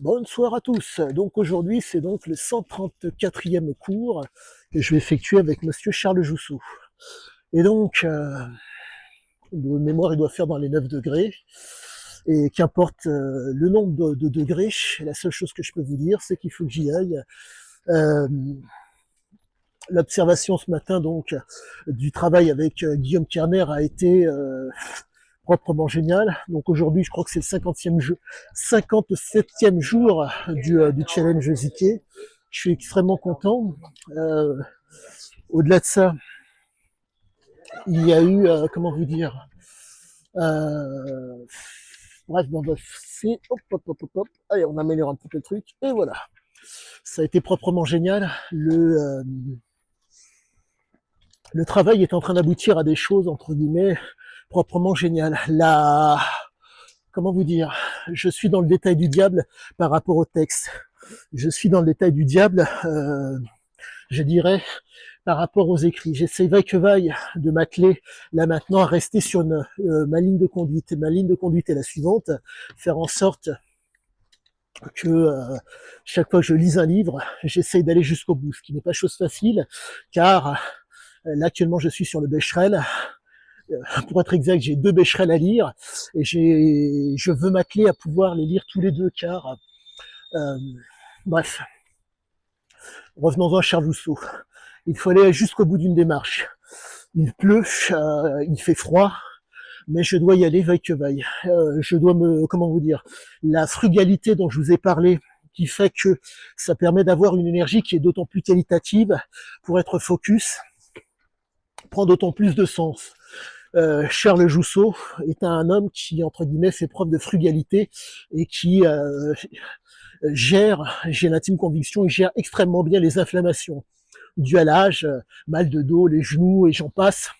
Bonsoir à tous. Donc aujourd'hui, c'est donc le 134e cours que je vais effectuer avec Monsieur Charles Joussou. Et donc, de mémoire, il doit faire dans les 9 degrés. Et qu'importe le nombre de degrés, la seule chose que je peux vous dire, c'est qu'il faut que j'y aille. Euh, L'observation ce matin donc du travail avec Guillaume Kerner a été proprement génial. Donc aujourd'hui, je crois que c'est le 57e jour du challenge Ziké. Je suis extrêmement content. Euh, Au-delà de ça, il y a eu, comment vous dire, euh, bref, c'est allez, on améliore un petit peu le truc, et voilà. Ça a été proprement génial. Le travail est en train d'aboutir à des choses, entre guillemets, proprement géniales. Comment vous dire, je suis dans le détail du diable par rapport au texte. Je suis dans le détail du diable, je dirais, par rapport aux écrits. J'essaie vaille que vaille de m'atteler là maintenant à rester sur ma ligne de conduite. Ma ligne de conduite est la suivante, faire en sorte que chaque fois que je lis un livre, j'essaie d'aller jusqu'au bout, ce qui n'est pas chose facile, car là actuellement je suis sur le Becherel. Pour être exact, j'ai 2 Becherel à lire et je veux m'atteler à pouvoir les lire tous les deux, car euh, bref, revenons-en à Charles Rousseau. Il faut aller jusqu'au bout d'une démarche. Il pleut, il fait froid, mais je dois y aller vaille que vaille. Je dois comment vous dire, la frugalité dont je vous ai parlé, qui fait que ça permet d'avoir une énergie qui est d'autant plus qualitative pour être focus, prend d'autant plus de sens. Charles Jousseau est un homme qui, entre guillemets, fait preuve de frugalité et qui gère, j'ai l'intime conviction, il gère extrêmement bien les inflammations dues à l'âge, mal de dos, les genoux et j'en passe,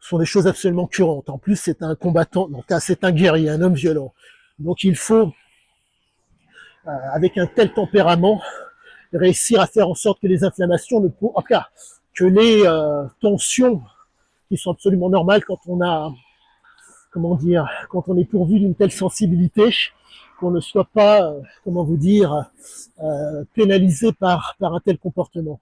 sont des choses absolument courantes. En plus, c'est un combattant, donc c'est un guerrier, un homme violent. Donc il faut, avec un tel tempérament, réussir à faire en sorte que les inflammations ne en tout cas, que les tensions qui sont absolument normales quand on a, comment dire, quand on est pourvu d'une telle sensibilité, qu'on ne soit pas, comment vous dire, pénalisé par un tel comportement.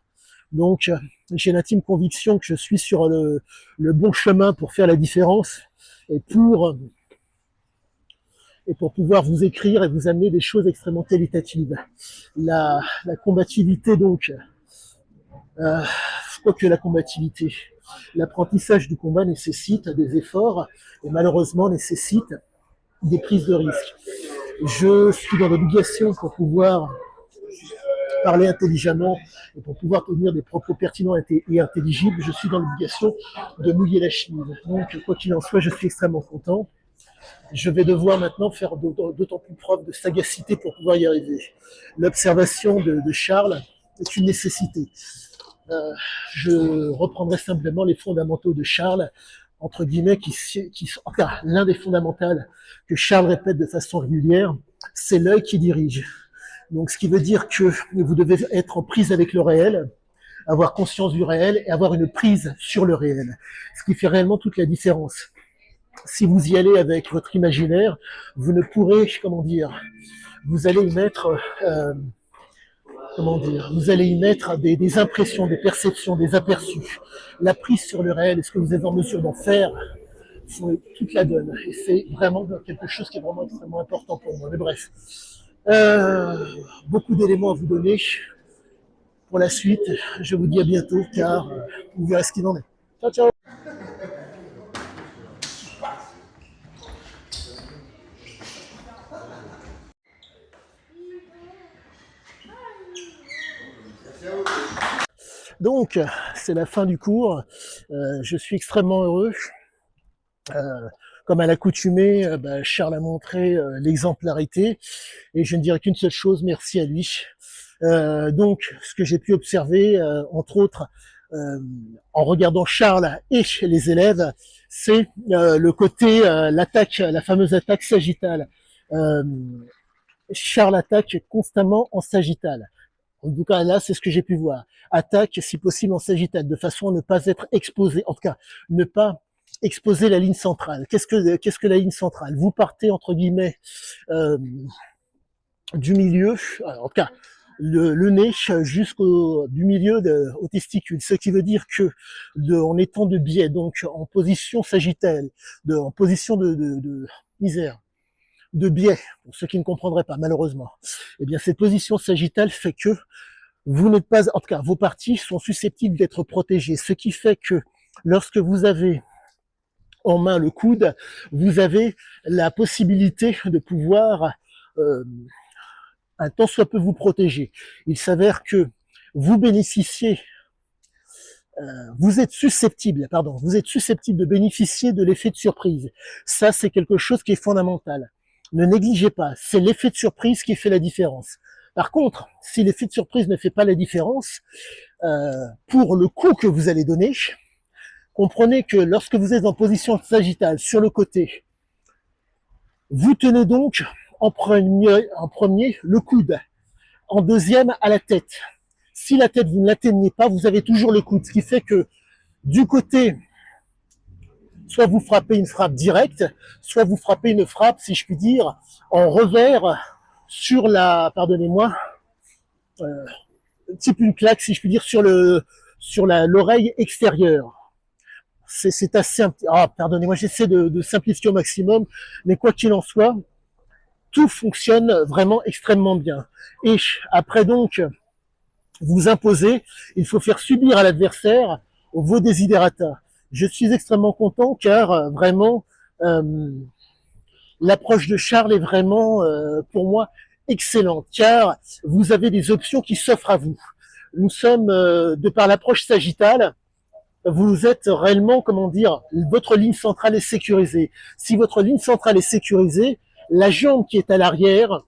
Donc, j'ai l'intime conviction que je suis sur le bon chemin pour faire la différence et pour pouvoir vous écrire et vous amener des choses extrêmement qualitatives. La combativité, donc, je crois que la combativité, l'apprentissage du combat nécessite des efforts et malheureusement nécessite des prises de risques. Je suis dans l'obligation pour pouvoir parler intelligemment et pour pouvoir tenir des propos pertinents et intelligibles, je suis dans l'obligation de mouiller la chemise. Donc, quoi qu'il en soit, je suis extrêmement content. Je vais devoir maintenant faire d'autant plus preuve de sagacité pour pouvoir y arriver. L'observation de Charles est une nécessité. Je reprendrai simplement les fondamentaux de Charles, entre guillemets, qui sont, enfin, l'un des fondamentaux que Charles répète de façon régulière, c'est l'œil qui dirige. Donc, ce qui veut dire que vous devez être en prise avec le réel, avoir conscience du réel et avoir une prise sur le réel. Ce qui fait réellement toute la différence. Si vous y allez avec votre imaginaire, vous ne pourrez, comment dire, vous allez y mettre, comment dire, vous allez y mettre des impressions, des perceptions, des aperçus. La prise sur le réel, est-ce que vous êtes en mesure d'en faire? C'est toute la donne. Et c'est vraiment quelque chose qui est vraiment extrêmement important pour moi. Mais bref, euh, beaucoup d'éléments à vous donner. Pour la suite, je vous dis à bientôt car vous verrez ce qu'il en est. Ciao, ciao. Donc, c'est la fin du cours. Je suis extrêmement heureux. Comme à l'accoutumée, Charles a montré l'exemplarité et je ne dirais qu'une seule chose, merci à lui. Donc, ce que j'ai pu observer, entre autres, euh, en regardant Charles et les élèves, c'est le côté, l'attaque, la fameuse attaque sagittale. Euh, Charles attaque constamment en sagittal. En tout cas, là, c'est ce que j'ai pu voir. Attaque, si possible, en sagittal, de façon à ne pas être exposé, en tout cas, ne pas exposer la ligne centrale. Qu'est-ce que la ligne centrale? Vous partez, entre guillemets, euh, du milieu, en tout cas le nez jusqu'au du milieu au testicule, ce qui veut dire que en étant de biais, donc en position sagittale, en position de misère, de biais, pour ceux qui ne comprendraient pas malheureusement, eh bien cette position sagittale fait que vous n'êtes pas, en tout cas vos parties sont susceptibles d'être protégées, ce qui fait que lorsque vous avez en main le coude, vous avez la possibilité de pouvoir un tant soit peu vous protéger. Il s'avère que vous bénéficiez, vous êtes susceptible de bénéficier de l'effet de surprise. Ça, c'est quelque chose qui est fondamental. Ne négligez pas, c'est l'effet de surprise qui fait la différence. Par contre, si l'effet de surprise ne fait pas la différence, pour le coup que vous allez donner, comprenez que lorsque vous êtes en position sagittale sur le côté, vous tenez donc en premier le coude, en deuxième à la tête. Si la tête, vous ne l'atteignez pas, vous avez toujours le coude, ce qui fait que du côté, soit vous frappez une frappe directe, soit vous frappez une frappe, si je puis dire, en revers sur la, pardonnez-moi, type une claque, si je puis dire, sur l'oreille extérieure. C'est assez, pardonnez-moi, j'essaie de simplifier au maximum, mais quoi qu'il en soit, tout fonctionne vraiment extrêmement bien. Et après donc, vous imposez, il faut faire subir à l'adversaire vos desiderata. Je suis extrêmement content car vraiment, l'approche de Charles est vraiment, pour moi, excellente, car vous avez des options qui s'offrent à vous. Nous sommes, de par l'approche sagittale, vous êtes réellement, comment dire, votre ligne centrale est sécurisée. Si votre ligne centrale est sécurisée, la jambe qui est à l'arrière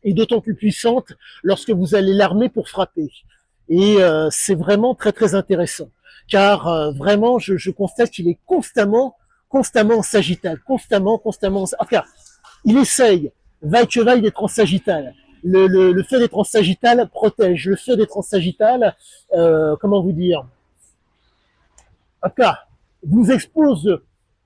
est d'autant plus puissante lorsque vous allez l'armer pour frapper. Et c'est vraiment très très intéressant, car vraiment, je constate qu'il est constamment en sagittal, constamment, enfin, il essaye, vaille que vaille, d'être en sagittal. Le fait d'être en sagittal protège, le fait d'être en sagittal, comment vous dire, enfin, vous expose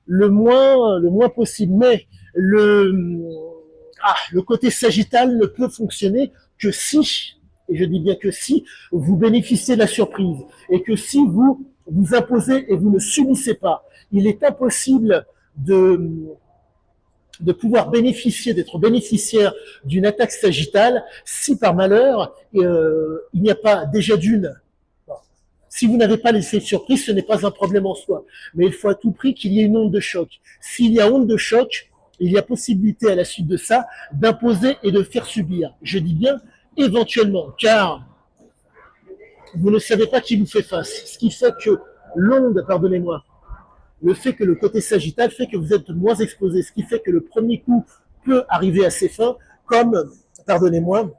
le moins possible, mais le côté sagittal ne peut fonctionner que si, et je dis bien que si, vous bénéficiez de la surprise, et que si vous imposez et vous ne subissez pas. Il est impossible de pouvoir bénéficier, d'être bénéficiaire d'une attaque sagittale si par malheur, il n'y a pas déjà d'une. Si vous n'avez pas l'effet de surprise, ce n'est pas un problème en soi. Mais il faut à tout prix qu'il y ait une onde de choc. S'il y a onde de choc, il y a possibilité à la suite de ça d'imposer et de faire subir. Je dis bien éventuellement, car vous ne savez pas qui vous fait face. Ce qui fait que l'onde, pardonnez-moi, le fait que le côté sagittal fait que vous êtes moins exposé, ce qui fait que le premier coup peut arriver à ses fins, comme, pardonnez-moi,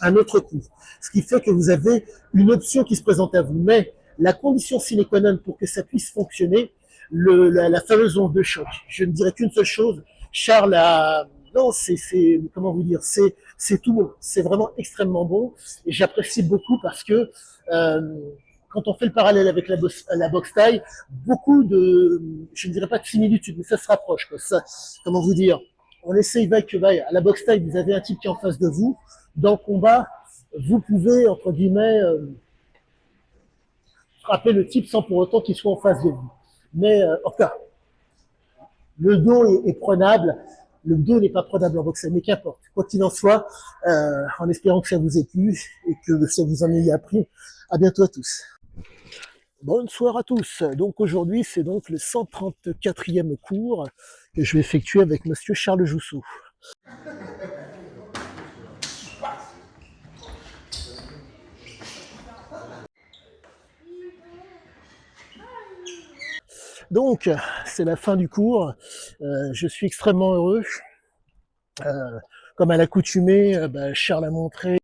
un autre coup. Ce qui fait que vous avez une option qui se présente à vous. Mais la condition sine qua non pour que ça puisse fonctionner, la fameuse onde de choc. Je ne dirais qu'une seule chose. Charles a, non, comment vous dire, c'est tout bon. C'est vraiment extrêmement bon. Et j'apprécie beaucoup parce que, quand on fait le parallèle avec la boxe taille, beaucoup de, je ne dirais pas de similitudes, mais ça se rapproche, quoi. Ça, comment vous dire, on essaye vaille que vaille. À la boxe taille, vous avez un type qui est en face de vous. Dans le combat, vous pouvez, entre guillemets, frapper le type sans pour autant qu'il soit en face de vous. Mais, en tout cas, le dos est prenable. Le dos n'est pas prenable en boxe, mais qu'importe. Quoi qu'il en soit, en espérant que ça vous ait plu et que ça vous en ait appris. À bientôt à tous. Bonne soirée à tous. Donc aujourd'hui, c'est donc le 134e cours que je vais effectuer avec monsieur Charles Joussou. Donc, c'est la fin du cours. Je suis extrêmement heureux. Comme à l'accoutumée, Charles a montré